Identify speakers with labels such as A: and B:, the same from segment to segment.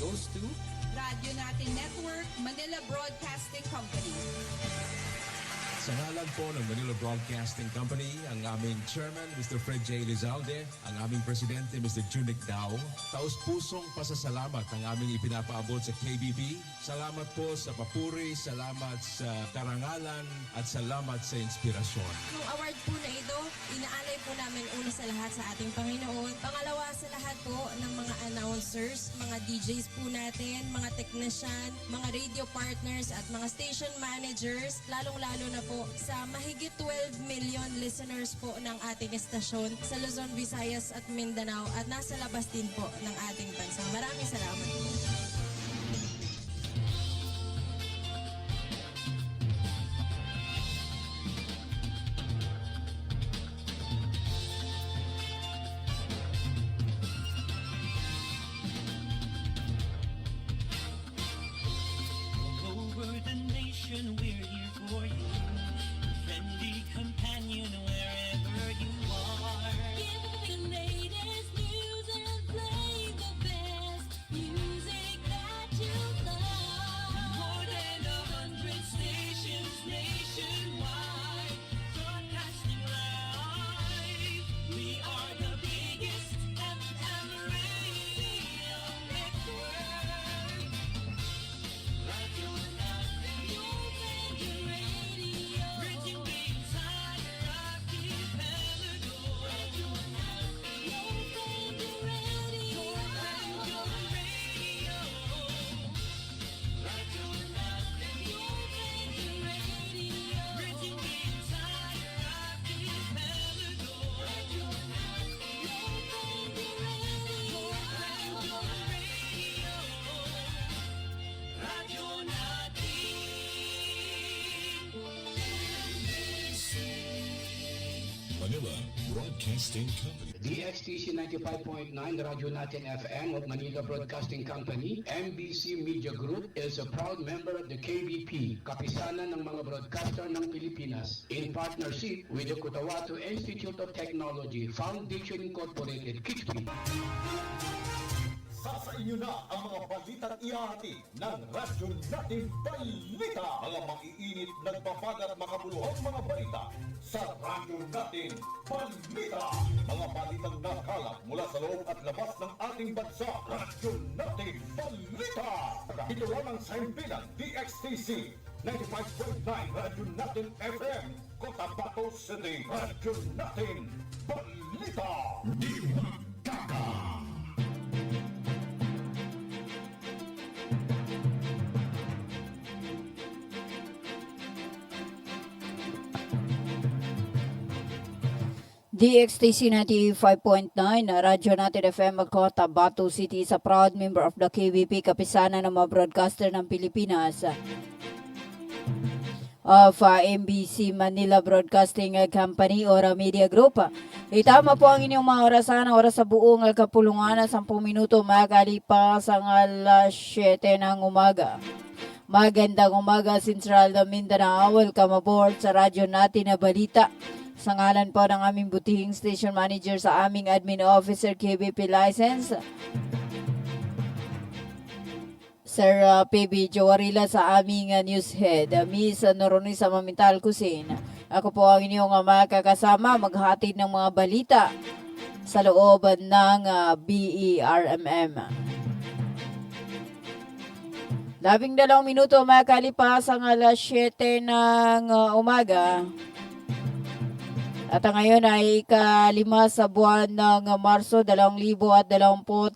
A: goes to
B: Radyo Natin Network, Manila Broadcasting Company.
A: sa ngalan po ng Manila Broadcasting Company, ang aming chairman, Mr. Fred J. Lizalde, ang aming presidente, Mr. Junic Dao, taus-pusong pasasalamat ang aming ipinapaabot sa KBP. Salamat po sa papuri, salamat sa karangalan, at salamat sa inspirasyon.
C: Yung award po na ito, inaalay po namin una sa lahat sa ating Panginoon. Pangalawa sa lahat po ng mga announcers, mga DJs po natin, mga technician, mga radio partners at mga station managers, lalong-lalo na po sa mahigit 12 million listeners po ng ating estasyon sa Luzon, Visayas at Mindanao at nasa labas din po ng ating bansa. Maraming salamat po.
D: Over the nation, we're here for you. Friendly companion wherever you are. Give the latest news and play the best music that you love. More than 100 stations nationwide, broadcasting live. We are the biggest FM radio network. Radio Natin, your favorite radio. Bridging the entire archipelago. Radio Natin, your favorite radio. Radio Radio. Radio Natin, your favorite radio. Bridging the entire archipelago. Radio Natin, your favorite radio. Radio Radio. Radyo Natin
E: Manila Broadcasting Company.
F: DXTC 95.9 Radyo Natin FM of Manila Broadcasting Company, MBC Media Group is a proud member of the KBP, kapisanan ng mga broadcaster ng Pilipinas, in partnership with the Cotabato Institute of Technology, Foundation Incorporated, KITSP.
G: Sa inyo na ang mga balitang iahati ng Radyo Natin Balita. Mga maiinit, nagbabagat, makabuluhang mga balita sa Radyo Natin Balita. Mga balitang nakalap mula sa loob at labas ng ating bansa. Radyo Natin Balita. Ito lang ang saimpilang DXTC 95.9 Radyo Natin FM, Cotabato City. Radyo Natin Balita.
H: DXTC 95.9 Radyo Natin FM Cotabato City sa proud member of the KBP, kapisanan ng mga broadcaster ng Pilipinas of MBC Manila Broadcasting Company or Media Group. Itama po ang inyong mga oras sa buong kapulungan na 10 minuto makalipas ang alas 7 ng umaga. Magandang umaga Central na Mindanao. Welcome aboard sa radyo natin na balita. Sa ngalan po ng aming butihing station manager sa aming admin officer KBP license, Sir PB Joarila, sa aming news head, Miss Noronisa Mamintal Cusin. Ako po ang inyong makakasama maghatid ng mga balita sa loob ng BERMM. 12 minuto makalipas ang alas 7 ng umaga. At ngayon ay ika-5 sa buwan ng Marso 2026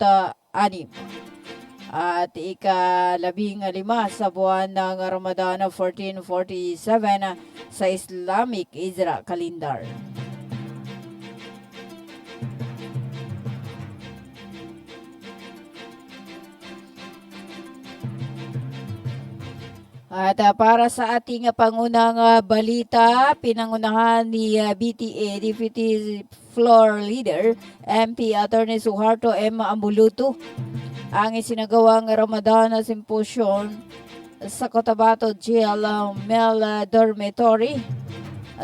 H: at ika-15 sa buwan ng Ramadan 1447 sa Islamic Hijra Calendar. At para sa ating pangunang balita, pinangunahan ni BTA Deputy Floor Leader MP Attorney Suharto M. Ambuluto ang isinagawang Ramadan Symposium sa Cotabato Jail Mel Dormitory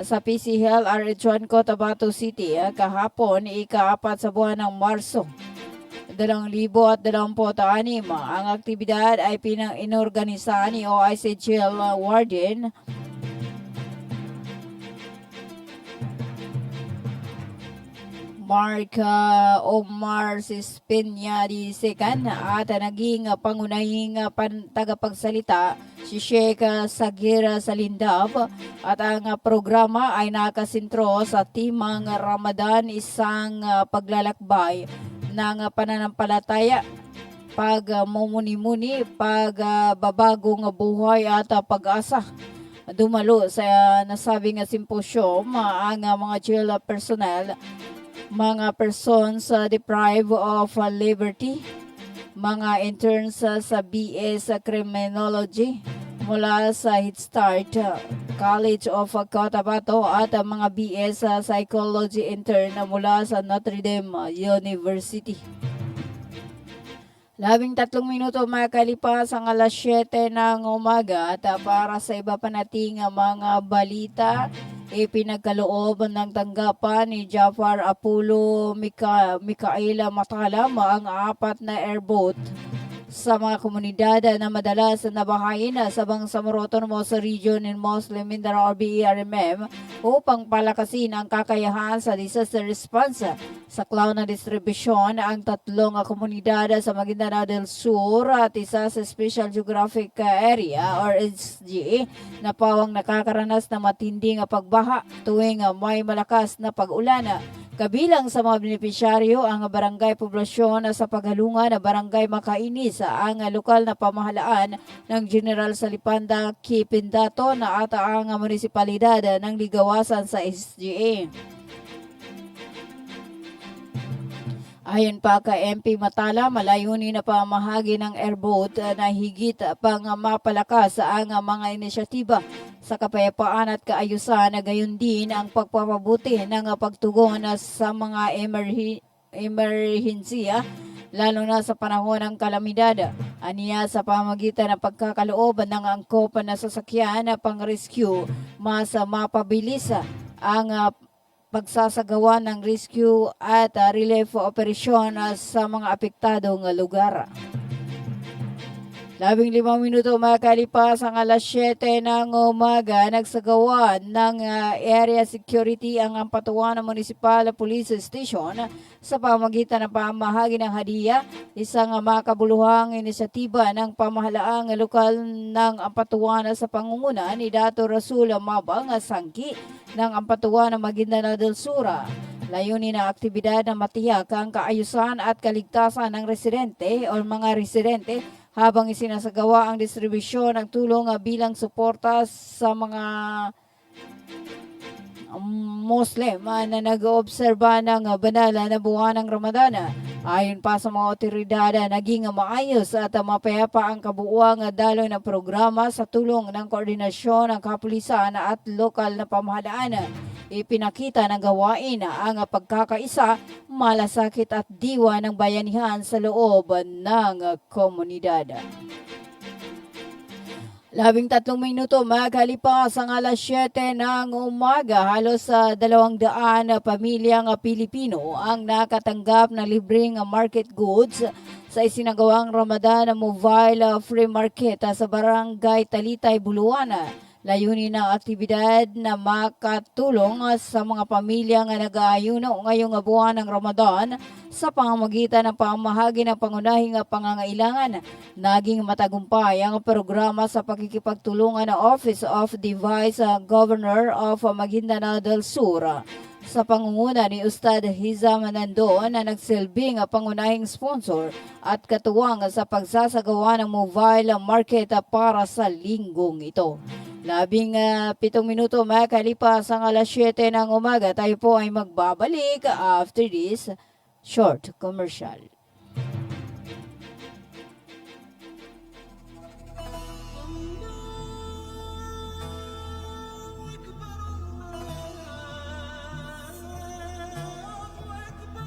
H: sa PCL RH1 Cotabato City kahapon ika-4 sa buwan ng Marso 2026. Ang aktibidad ay inorganisa ni OIC Jail Warden Mark Omar Sispenya II at naging pangunahing tagapagsalita si Sheikh Sagira Salindab at ang programa ay nakasintro sa Timang Ramadan, isang paglalakbay ng pananampalataya, pagmumuni-muni, pagbabagong buhay at pag-asa. Dumalo sa nasabing simposyum ang mga jail personnel, mga persons deprived of liberty, mga interns sa BS Criminology mula sa Head Start College of Cotabato at mga BS Psychology intern mula sa Notre Dame University. 13 minuto makalipas ang alas 7 ng umaga at para sa iba pa nating mga balita, ipinagkaloob ng tanggapan ni Jafar Apulo Mikaela Matalam ang 4 na airboat sa mga komunidad na madalas nabahain sa Bangsamoro Autonomous Region in Muslim Mindanao BERMM upang palakasin ang kakayahan sa disaster response. Sa klaw na distribusyon ang 3 komunidad sa Maguindanao del Sur at isa sa Special Geographic Area or SGA na pawang nakakaranas ng matinding pagbaha tuwing may malakas na pag-ulan. Kabilang sa mga benepisyaryo ang barangay poblasyon sa paghalungan na barangay Makainis, ang lokal na pamahalaan ng General Salipanda Kipindato na ata ang munisipalidad ng Ligawasan sa SGA. Ayon pa kay MP Matala, malayunin na pamahagi ng airboat na higit pang mapalakas ang mga inisyatiba sa kapayapaan at kaayusan, na gayon din ang pagpapabuti ng pagtugon sa mga emerhensiya, lalo na sa panahon ng kalamidad. Aniya sa pamagitan ng pagkakaloob ng angkop na sasakyan na pang-rescue, mas mapabilis ang pagsasagawa ng rescue at relief operation sa mga apektadong lugar. 15 minuto makalipas ang alas 7 ng umaga, nagsagawa ng area security ang Ampatuan Municipal Police Station sa pamagitan ng pamahagi ng hadiah, isang makabuluhang inisyatiba ng pamahalaang lokal ng Ampatuan sa pangunguna ni Dato Rasul Mabang Sangki ng Ampatuan Maguindanao del Sur. Layunin ng aktibidad na matiyak ang kaayusan at kaligtasan ng residente o mga residente habang isinasagawa ang distribusyon ng tulong bilang suporta sa mga Muslim na nag-oobserba ng banal na buwan ng Ramadan. Ayon pa sa mga otoridad, naging maayos at mapayapa ang kabuuang daloy ng programa sa tulong ng koordinasyon ng kapulisan at lokal na pamahalaan. Ipinakita ng gawain ang pagkakaisa, malasakit at diwa ng bayanihan sa loob ng komunidad. 13 minuto makalipas ang alas 7 ng umaga, halos 200 pamilyang Pilipino ang nakatanggap ng libreng market goods sa isinagawang Ramadan Mobile Free Market sa Barangay Talitay, Buluan. Layunin ng aktibidad na makatulong sa mga pamilyang nag-aayuno ngayong buwan ng Ramadan sa pamamagitan ng pamahagi ng pangunahing pangangailangan. Naging matagumpay ang programa sa pakikipagtulungan ng Office of the Vice Governor of Maguindanao del Sur sa pangunguna ni Ustad Hizam Nandon na nagsilbing pangunahing sponsor at katuwang sa pagsasagawa ng mobile market para sa linggong ito. 17 minuto makalipas ang alas 7 ng umaga, tayo po ay magbabalik after this short commercial.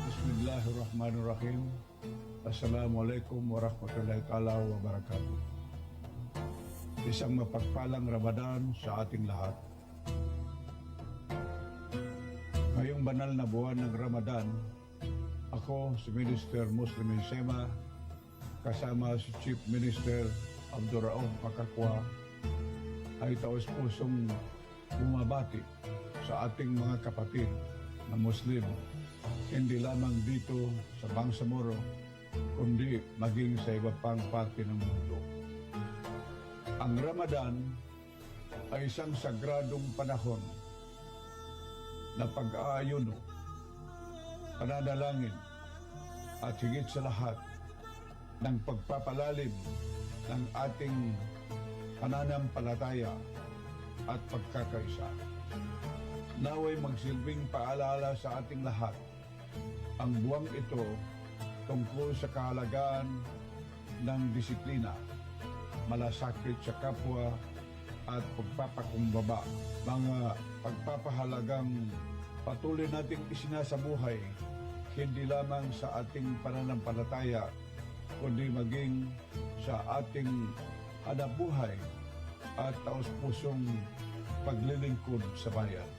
I: Bismillahirrahmanirrahim. Assalamualaikum warahmatullahi ta'ala wabarakatuh. Isang mapagpalang Ramadan sa ating lahat. Ngayong banal na buwan ng Ramadan, Ako, si Minister Muslim Sema, kasama si Chief Minister Abdurraouf Makakwa, ay taos-pusong bumabati sa ating mga kapatid na Muslim, hindi lamang dito sa Bangsamoro, kundi maging sa iba pang parte ng mundo. Ang Ramadan ay isang sagradong panahon na pag-aayuno, pananalangin, at higit sa lahat ng pagpapalalim ng ating pananampalataya at pagkakaisa. Naway magsilbing paalala sa ating lahat ang buwang ito tungkol sa kahalagaan ng disiplina, malasakit sa kapwa at pagpapakumbaba, mga pagpapahalagang patuloy nating isinasabuhay hindi lamang sa ating pananampalataya kundi maging sa ating hanapbuhay at taos-pusong paglilingkod sa bayan.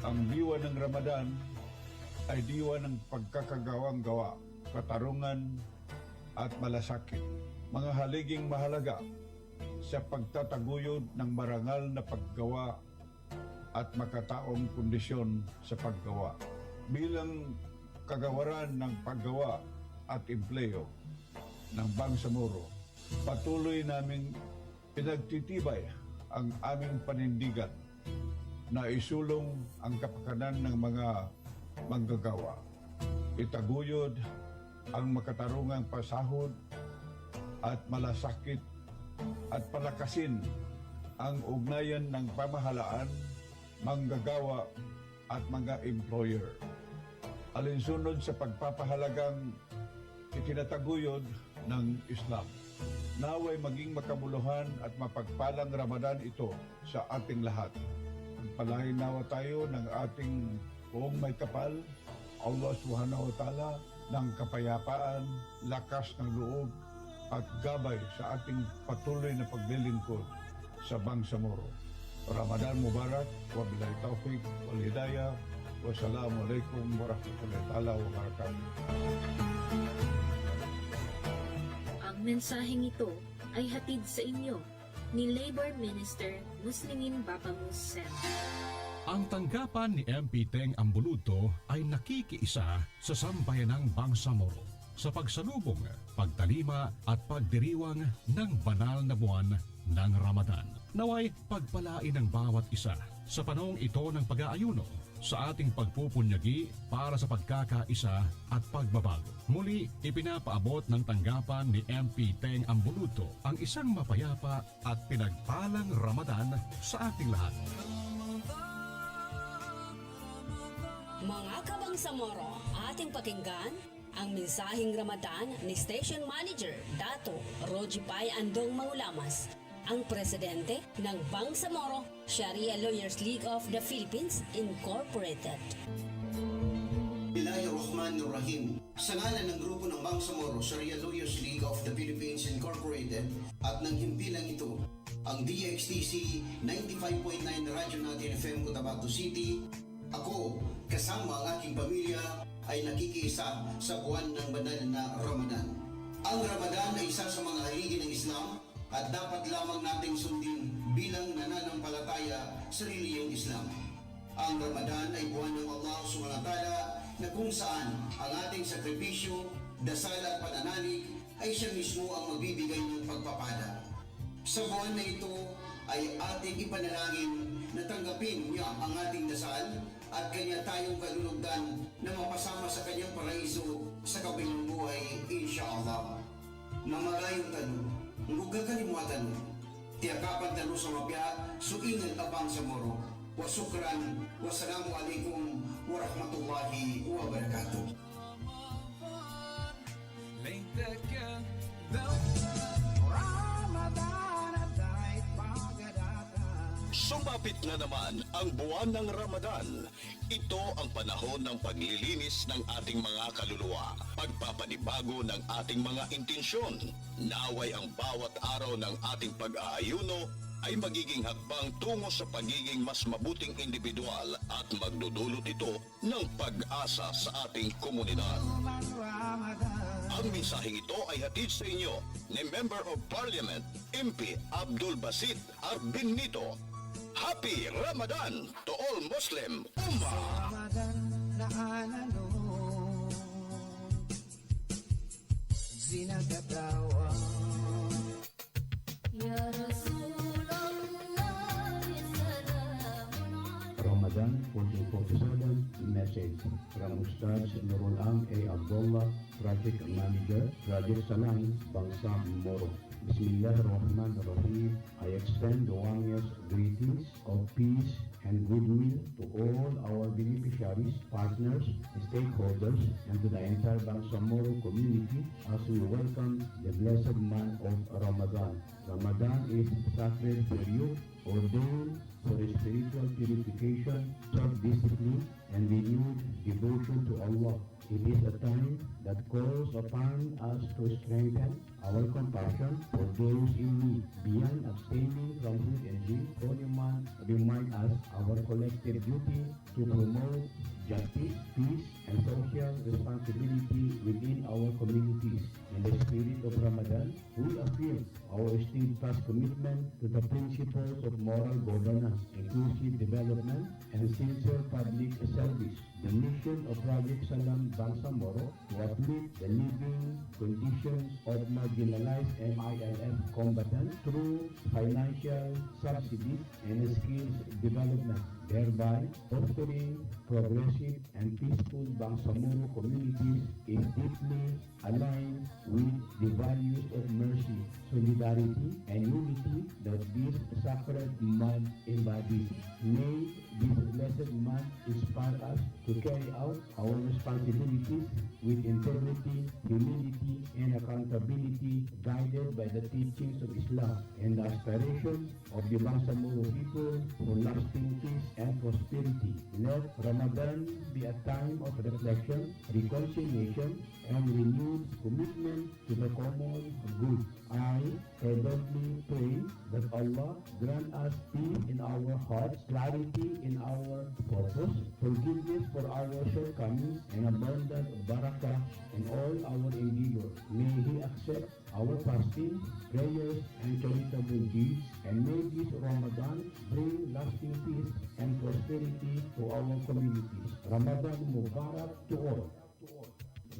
I: Ang diwa ng Ramadan ay diwa ng pagkakagawang gawa, katarungan at malasakit, mga haliging mahalaga sa pagtataguyod ng marangal na paggawa at makataong kondisyon sa paggawa. Bilang kagawaran ng paggawa at empleo ng Bangsamoro, patuloy naming pinagtitibay ang aming panindigan na isulong ang kapakanan ng mga manggagawa. Itaguyod ang makatarungang pasahod at malasakit at palakasin ang ugnayan ng pamahalaan, manggagawa at mga employer. Alinsunod sa pagpapahalagang itinataguyod ng Islam. Naway maging makabuluhan at mapagpalang Ramadan ito sa ating lahat. Pagpalain nawa tayo ng ating buong may kapal, Allah Subhanahu wa Ta'ala, ng kapayapaan, lakas ng loob, at gabay sa ating patuloy na paglilingkod sa Bangsamoro. Ramadan Mubarak, wabillahi taufiq, wal hidayah, wassalamualaikum warahmatullahi ta'ala wabarakatuh.
J: Ang mensaheng ito ay hatid sa inyo ni Labor Minister Muslimin Babamus Sem.
K: Ang tanggapan ni MP Teng Ambuluto ay nakikiisa sa sambayanang Bangsamoro sa pagsalubong, pagtalima at pagdiriwang ng banal na buwan ng Ramadan. Naway pagpalain ng bawat isa sa panahong ito ng pag-aayuno sa ating pagpupunyagi para sa pagkakaisa at pagbabago. Muli, ipinapaabot ng tanggapan ni MP Teng Ambuluto ang isang mapayapa at pinagpalang Ramadan sa ating lahat.
L: Mga kabangsamoro, ating pakinggan ang mensaheng Ramadan ni Station Manager Dato Rojipay Andong Mangulamas, ang presidente ng Bangsamoro Sharia Lawyers League of the Philippines Incorporated.
M: Bismillahirrahmanirrahim. Sa ngalan ng grupo ng Bangsamoro Sharia Lawyers League of the Philippines Incorporated at ng himpilang ito, ang DXTC 95.9 na radyo natin FM Cotabato City, ako, kasama ang aking pamilya, ay nakikiisa sa buwan ng banal na Ramadan. Ang Ramadan ay isa sa mga haligi ng Islam at dapat lamang nating sundin bilang nananampalataya sa reliyong Islam. Ang Ramadan ay buwan ng Allah SWT na kung saan ang ating sakripisyo, dasal at pananalig ay siya mismo ang magbibigay ng pagpapala. Sa buwan na ito ay ating ipanalangin na tanggapin niya ang ating dasal at kanya tayong kalulugdan na mapasama sa kanyang paraiso sa kabilang buhay, insyaAllah. Mamarayong tanong, huwag kakalimutan mo, tiyakapan tanong sa mapya, suingan abang sa moro. Wasukran, wassalamu alaikum warahmatullahi wabarakatuh.
G: Sumapit na naman ang buwan ng Ramadan. Ito ang panahon ng paglilinis ng ating mga kaluluwa, pagpapanibago ng ating mga intensyon. Naway ang bawat araw ng ating pag-aayuno
E: ay magiging hakbang tungo sa pagiging mas mabuting individual at magdudulot ito ng pag-asa sa ating komunidad. Ang mensaheng ito ay hatid sa inyo ni Member of Parliament MP Abdul Basit Arbinito. Happy Ramadan to all Muslim Ummah!
F: Ramadan 1447 message from Ustaz Nurul Am A. Abdullah, Project Manager, Project Salang, Bangsa Moro. Bismillahirrahmanirrahim. I extend the warmest greetings of peace and goodwill to all our beneficiaries, partners, stakeholders, and to the entire Bangsamoro community as we welcome the blessed month of Ramadan. Ramadan is sacred period ordained for spiritual purification, self-discipline, and renewed devotion to Allah. It is a time that calls upon us to strengthen our compassion for those in need. Beyond abstaining from food and drink, Holy Month reminds us our collective duty to promote justice, peace, and social responsibility within our communities. In the spirit of Ramadan, we affirm our steadfast commitment to the principles of moral governance, inclusive development, and sincere public service. The mission of Project Salam Bangsamoro to uplift the living conditions of marginalized MILF combatants through financial subsidies and skills development, thereby fostering progressive and peaceful Bangsamoro communities is deeply aligned with the values of mercy, solidarity, and unity that this sacred month embodies. May this blessed month inspire us to carry out our responsibilities with integrity, humility, and accountability, guided by the teachings of Islam and the aspirations of the Bangsamoro people for lasting peace and prosperity. Let Ramadan be a time of reflection, reconciliation, and renewed commitment to the common good. I fervently pray that Allah grant us peace in our hearts, clarity in our purpose, forgiveness for our shortcomings, and abundant barakah in all our endeavors. May He accept our fasting, prayers, and charitable deeds, and may this Ramadan bring lasting peace and prosperity to our communities. Ramadan Mubarak to all.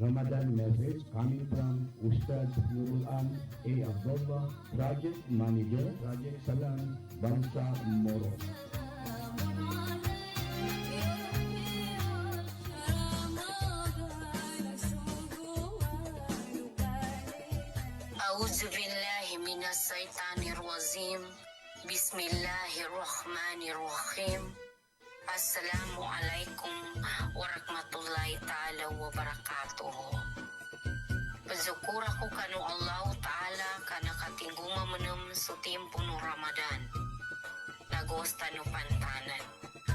F: Ramadan message coming from Ustaz Nurul Am A. Abdullah, Project Manager, Project Salam, Bangsa Moro.
L: A'udzu billahi minas syaitanir rajim. Bismillahirrahmanirrahim. Assalamualaikum warahmatullahi ta'ala wabarakatuh. Pazukura ko kanu Allah ta'ala kana katingguma menem sa tiempo no Ramadan. Nagosta no pantanan.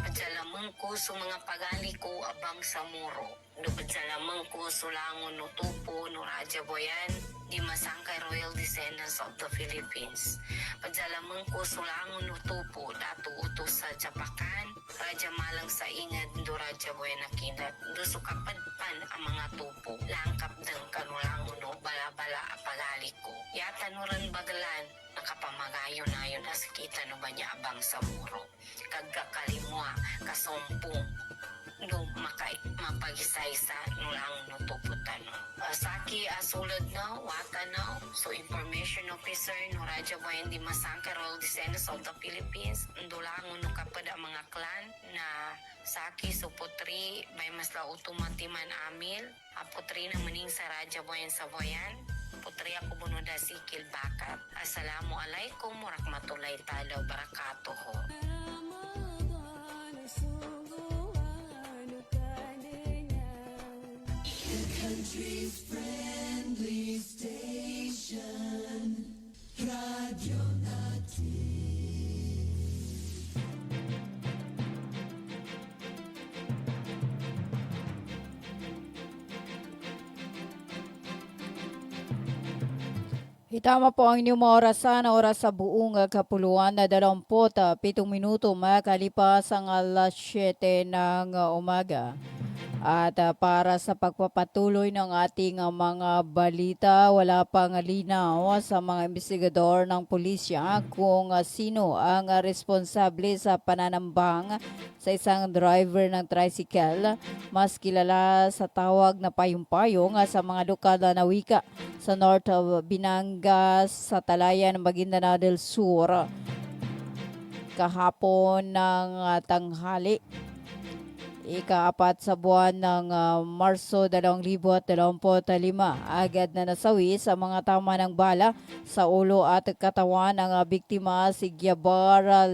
L: Adyalamang ko sa mga pagali ko abang sa muro. Adyalamang ko sulangon no tupo no Raja Boyan di Masangkay Royal Descendants of the Philippines. Adyalamang ko sulangon no tupo datu utos sa Japakan. Raja Malang sa ingad do Raja Boyan nakinat. Do sukapadpan ang mga tupo. Langkap ng kanulangon no bala-bala apagali ko. Yata no ran bagalan nakapamagayon na yun as kita no ba niya abang sa muro. Kagkakalimwa, kasompong, no mapagisaysa no lang no tuputan no. Saki asulad na, wata na, so information officer no Raja Boyan di Masangkay Royal Descendants of the Philippines, ndulangon no kapad ang mga clan na Saki so putri, may masla utumatiman amil, putri na maning sa Raja Boyan sa Boyan, putri ako bunoda sikil bakat. Assalamualaikum warahmatullahi ta'ala wabarakatuh.
D: Country's friendly station, Radio Natin.
H: Itama po ang inyong mga oras sa buong kapuluan na 27 minuto makalipas ang alas 7 ng umaga. At para sa pagpapatuloy ng ating mga balita, wala pang linaw sa mga investigador ng pulisya kung sino ang responsable sa pananambang sa isang driver ng tricycle, mas kilala sa tawag na payong-payong sa mga lokal na wika sa North of Binangas sa Talayan, Maguindanao del Sur kahapon ng tanghali. Ika-4 sa buwan ng Marso 2025, agad na nasawi sa mga tama ng bala sa ulo at katawan ng biktima si Gyabar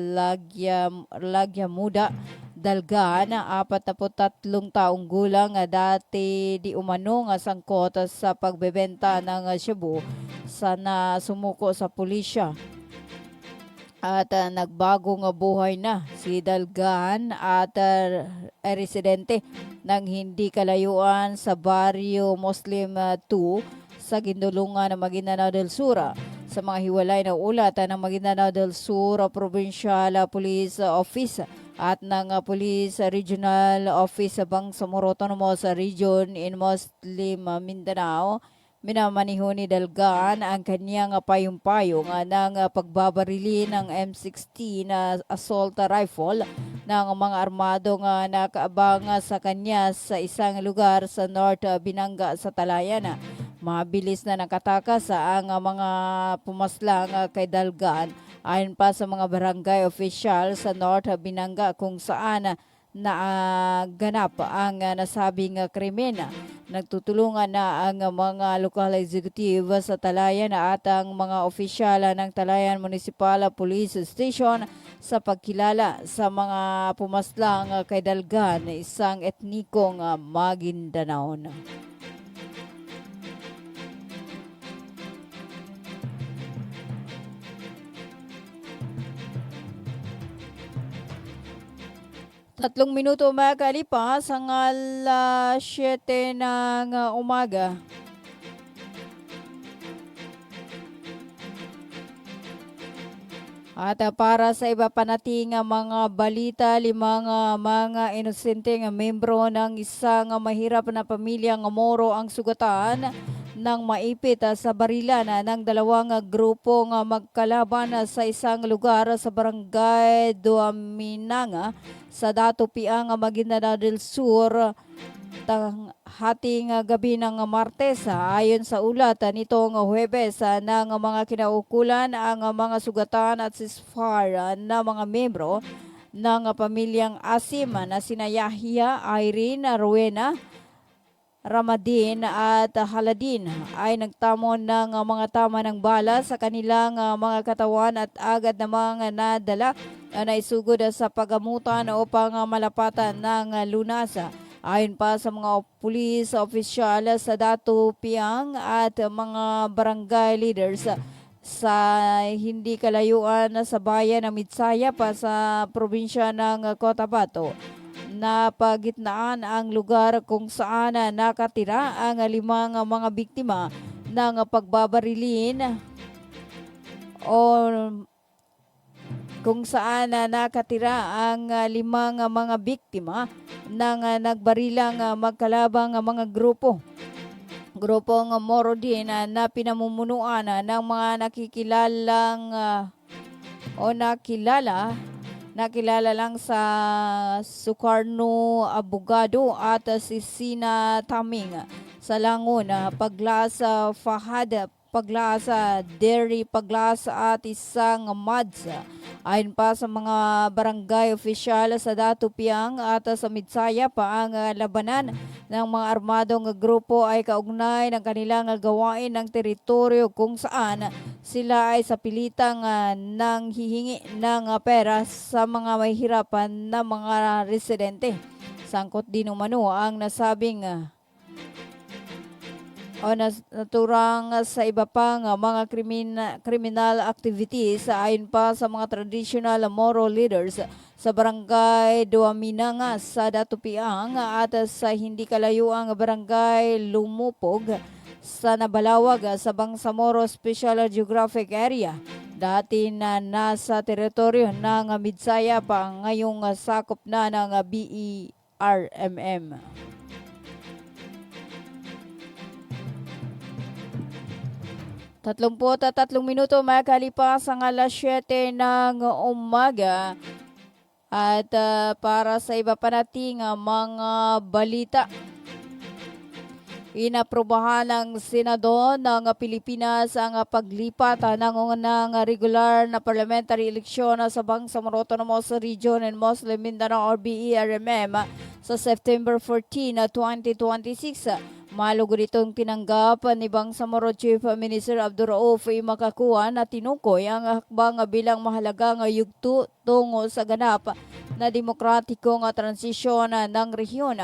H: Lagyamuda Dalgan, 43 taong gulang, dati di umano sangkot sa pagbebenta ng shabu sa sumuko sa pulisya. At nagbagong buhay na si Dalgan at residente ng hindi kalayuan sa Barrio Muslim 2 sa Gindulungan ng Maguindanao del Sur. Sa mga hiwalay na ulat ng Maguindanao del Sur Provincial Police Office at ng Police Regional Office sa Bangsamoro Autonomous Region in Muslim Mindanao, minamaniho ni Dalgan ang kanyang payong-payong ng pagbabarili ng M16 na assault rifle ng mga armadong nakaabang sa kanya sa isang lugar sa North Binanga sa Talayan. Mabilis na nakatakas ang mga pumaslang kay Dalgan ayon pa sa mga barangay official sa North Binanga kung saan ganap ang nasabing krimen. Nagtutulungan na ang mga local executive sa Talayan at ang mga opisyal ng Talayan Municipal Police Station sa pagkilala sa mga pumaslang kay Dalgan, isang etnikong Maguindanaon. Tatlong minuto makalipas ang alas 7 ng umaga. At para sa iba pa nating mga balita, 5 mga inosenteng membro ng isang mahirap na pamilyang Moro ang sugatan ng maipit sa barilan ng 2 grupong magkalaban sa isang lugar sa barangay Duaminanga sa Dato Piang, Maguindanao del Sur hating gabi ng Martes. Ayon sa ulat nitong Huwebes ng mga kinaukulan, ang mga sugatan at ceasefire na mga membro ng pamilyang Asim na sina Yahya, Irene, Rowena, Ramadin at Haladin ay nagtamon ng mga tama ng bala sa kanilang mga katawan at agad namang nadala na isugod sa pagamutan upang malapatan ng lunas. Ayon pa sa mga police official sa Dato Piang at mga barangay leaders sa hindi kalayuan sa bayan ng Mitsaya pa sa probinsya ng Cotabato, napagitnaan ang lugar kung saan nakatira ang 5 mga biktima ng pagbabarilin o kung saan nakatira ang 5 mga biktima ng nagbarilang magkalabang mga grupong Moro din na pinamumunuan ng mga nakilala lang sa Sukarno Abogado at si Sina Taming sa Langon, Paglasa Fahad, Paglasa Dairy, Paglasa at isang Mads. Ayon pa sa mga barangay official sa Dato Piang at sa Mitsaya pa, ang labanan ng mga armadong grupo ay kaugnay ng kanilang gawain ng teritoryo kung saan sila ay sa pilitang nang hihingi ng pera sa mga mahihirapan na mga residente. Sangkot din umano ang nasabing naturang sa iba pang mga criminal activities. Ayon pa sa mga traditional Moro leaders sa barangay Duaminanga sa Dato Piang at sa hindi kalayuang barangay Lumupog, sa Nabalawag sa Bangsamoro Special Geographic Area. Dati na nasa teritoryo ng Midsaya pa ngayong sakop na ng BERMM. Tatlumput at 3 minuto makalipas ang alas 7 ng umaga. At para sa iba pa nating mga balita, inaprobahan ng Senado ng Pilipinas ang paglipat ng unang regular na parliamentary eleksyon sa Bangsamoro Autonomous Region and Muslim Mindanao or BERMM sa September 14, 2026. Malugod itong tinanggap ni Bangsamoro Chief Minister Abduraouf Makakuan na tinukoy ang hakbang bilang mahalagang yugto tungo sa ganap na demokratikong transisyon ng rehiyon.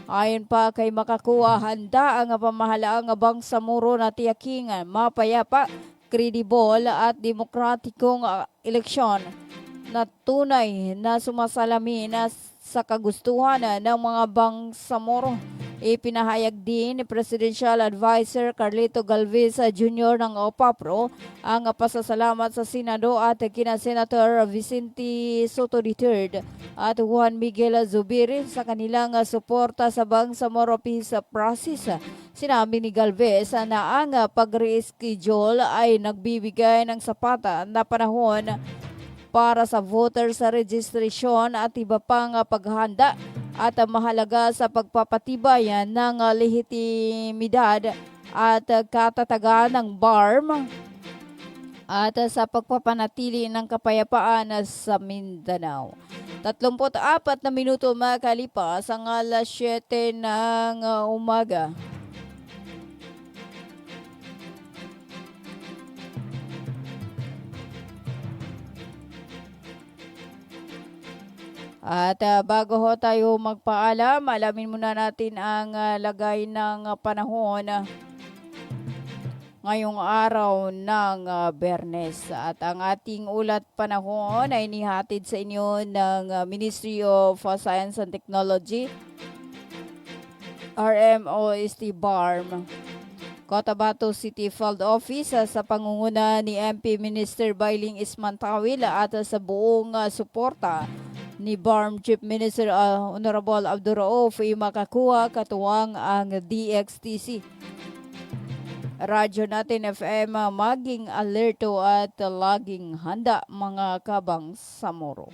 H: Ayon pa kay Makakuha, handa ang pamahalaang Bangsamoro na tiyaking mapayapa, kredible at demokratikong eleksyon na tunay na sumasalamin sa kagustuhan ng mga Bangsamoro. Ipinahayag din ni Presidential Advisor Carlito Galvez Jr. ng OPAPRO ang pasasalamat sa Senado at kina Senator Vicente Soto III at Juan Miguel Zubiri sa kanilang suporta sa Bangsamoro Peace Process. Sinabi ni Galvez na ang pag-reschedule ay nagbibigay ng sapat na panahon para sa voters registration at iba pang paghahanda at mahalaga sa pagpapatibay ng lehitimidad at katatagan ng BARM at sa pagpapanatili ng kapayapaan sa Mindanao. 34 na minuto makalipas ang alas 7 ng umaga. At bago ho tayo magpaalam, alamin muna natin ang lagay ng panahon ngayong araw ng Bernes. At ang ating ulat panahon ay nihatid sa inyo ng Ministry of Science and Technology, RMOST BARM. Cotabato City Field Office sa pangunguna ni MP Minister Bailing Ismantawil at sa buong suporta ni BARM Chief Minister Honorable Abduraouf Makakuha, katuwang ang DXTC. Radyo natin FM, maging alerto at laging handa mga Kabangsamoro.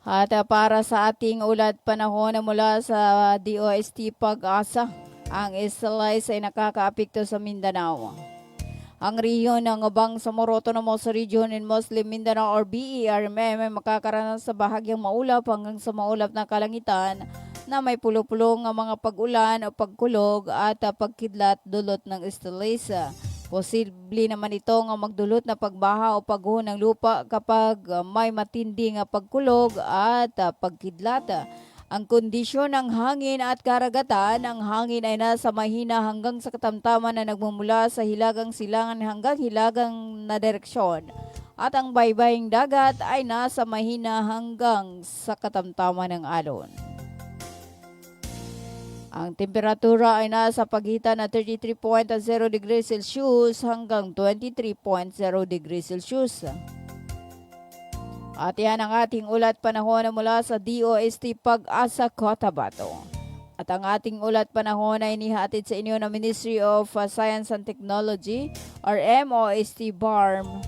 H: At para sa ating ulat panahon mula sa DOST Pag-asa, ang Islice ay nakakaapekto sa Mindanao. Ang rehiyon ng Bangsamoro Autonomous Region in Muslim Mindanao or BERMM ay makakaranas sa bahagyang maulap hanggang sa maulap na kalangitan na may pulupulong mga pag-ulan o pagkulog at pagkidlat dulot ng Islice. Posible naman itong magdulot na pagbaha o pagguho ng lupa kapag may matinding pagkulog at pagkidlat. Ang kondisyon ng hangin at karagatan, ang hangin ay nasa mahina hanggang sa katamtaman na nagmumula sa hilagang silangan hanggang hilagang na direksyon. At ang baybaying dagat ay nasa mahina hanggang sa katamtaman ng alon. Ang temperatura ay nasa pagitan na 33.0 degrees Celsius hanggang 23.0 degrees Celsius. At yan ang ating ulat panahon mula sa DOST Pag-asa Cotabato. At ang ating ulat panahon ay inihatid sa inyo ng Ministry of Science and Technology or MOST BARM.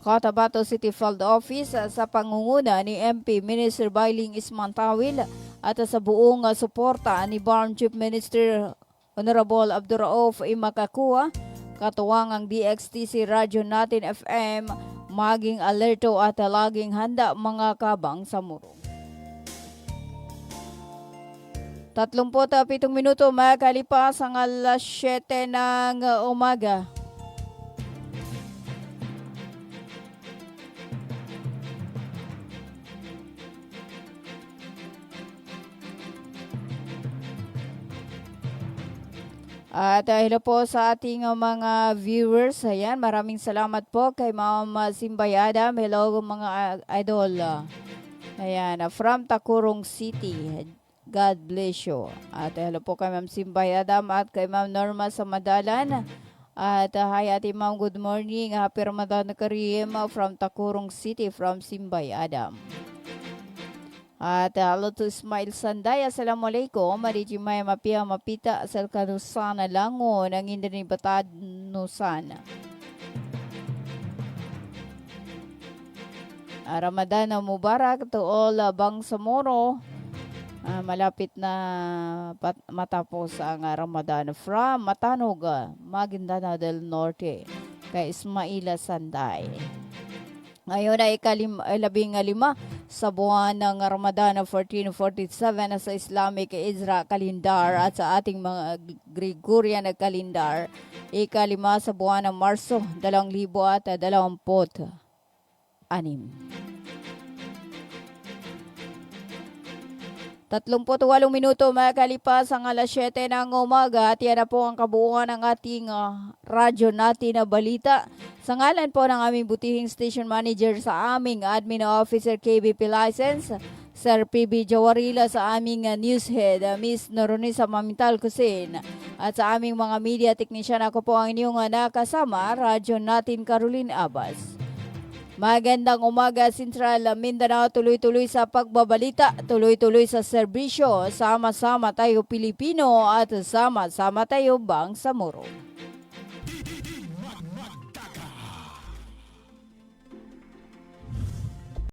H: Cotabato City Field Office sa pangunguna ni MP Minister Bailing Ismantawil at sa buong suporta ni BARM Chief Minister Honorable Abduraouf Makakuha, katuwang ang DXTC Radyo natin FM, maging alerto at laging handa mga Kabangsamoro. 37 minuto makalipas ang alas 7 ng umaga. At hello po sa ating mga viewers. Ayan, maraming salamat po kay Ma'am Simbay Adam. Hello mga idol. Ayan, from Takurong City. God bless you. At hello po kay Ma'am Simbay Adam at kay Ma'am Norma sa Madalan. At hi Ate Ma'am, good morning. Happy Ramadan Kareem from Takurong City from Simbay Adam. At hello to Ismail Sanday. Assalamualaikum. Mariji may mapia mapita asal kanusana lango ng indani batad nusana. Ramadan Mubarak to all Bangsamoro. Malapit na matapos ang Ramadan from Matanog, Maguindanao del Norte, kay Ismaila Sanday. Ngayon ay 15 sa buwan ng Ramadan ng 1447 sa Islamic Isra kalendar at sa ating mga Gregorian kalendar, 5 sa buwan ng Marso 2026. 38 minuto makalipas ang alas 7 ng umaga at yan na po ang kabuuan ng ating radyo natin na balita. Sa ngalan po ng aming butihing station manager sa aming admin officer KBP license, Sir PB Jawarila, sa aming news head, Miss Noronisa Mamital Kusin, at sa aming mga media technician, ako po ang inyong nakasama, radyo natin Caroline Abbas. Magandang umaga Central Mindanao, tuloy-tuloy sa pagbabalita, tuloy-tuloy sa serbisyo, sama-sama tayo Pilipino at sama-sama tayo Bangsamoro.